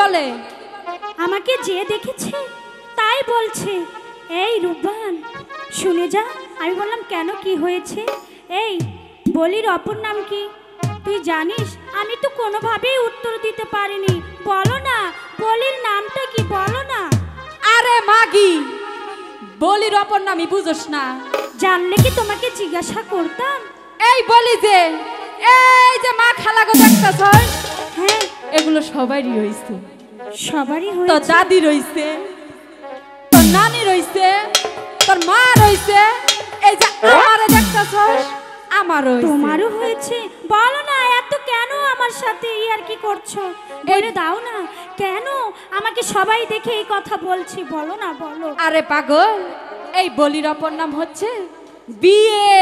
বলে? আমাকে যে দেখেছে তাই বলছে। এই রূপবান শুনে যা। আমি বললাম কেন, কি হয়েছে? এই বলির অপর নাম কি তুই জানিস? আমি তো কোনোভাবেই উত্তর দিতে পারিনি। বলো না, বলির নামটা কি, বলো না। আরে মাগি, বলির অপর নামই বুঝোস না? জানলে কি তোমাকে জিজ্ঞাসা করতাম? এই বলি যে, এই যে মা খালাগো দেখতেছ, হ্যাঁ এগুলো সবারই হইছে। সবারই তোর হয়েছে। দাদি রইছে, তোর নানি রইছে, তোর মা রইছে, এই যে আমারে দেখতেছ আমারও হইছে। তোমারও হয়েছে? বলো না, এত কেন আমার সাথে আর কি করছো? বলে দাও না কেন আমাকে সবাই দেখে এই কথা বলছি, বলো না বলো। আরে পাগল, এই বলির অপর নাম হচ্ছে বিয়ে।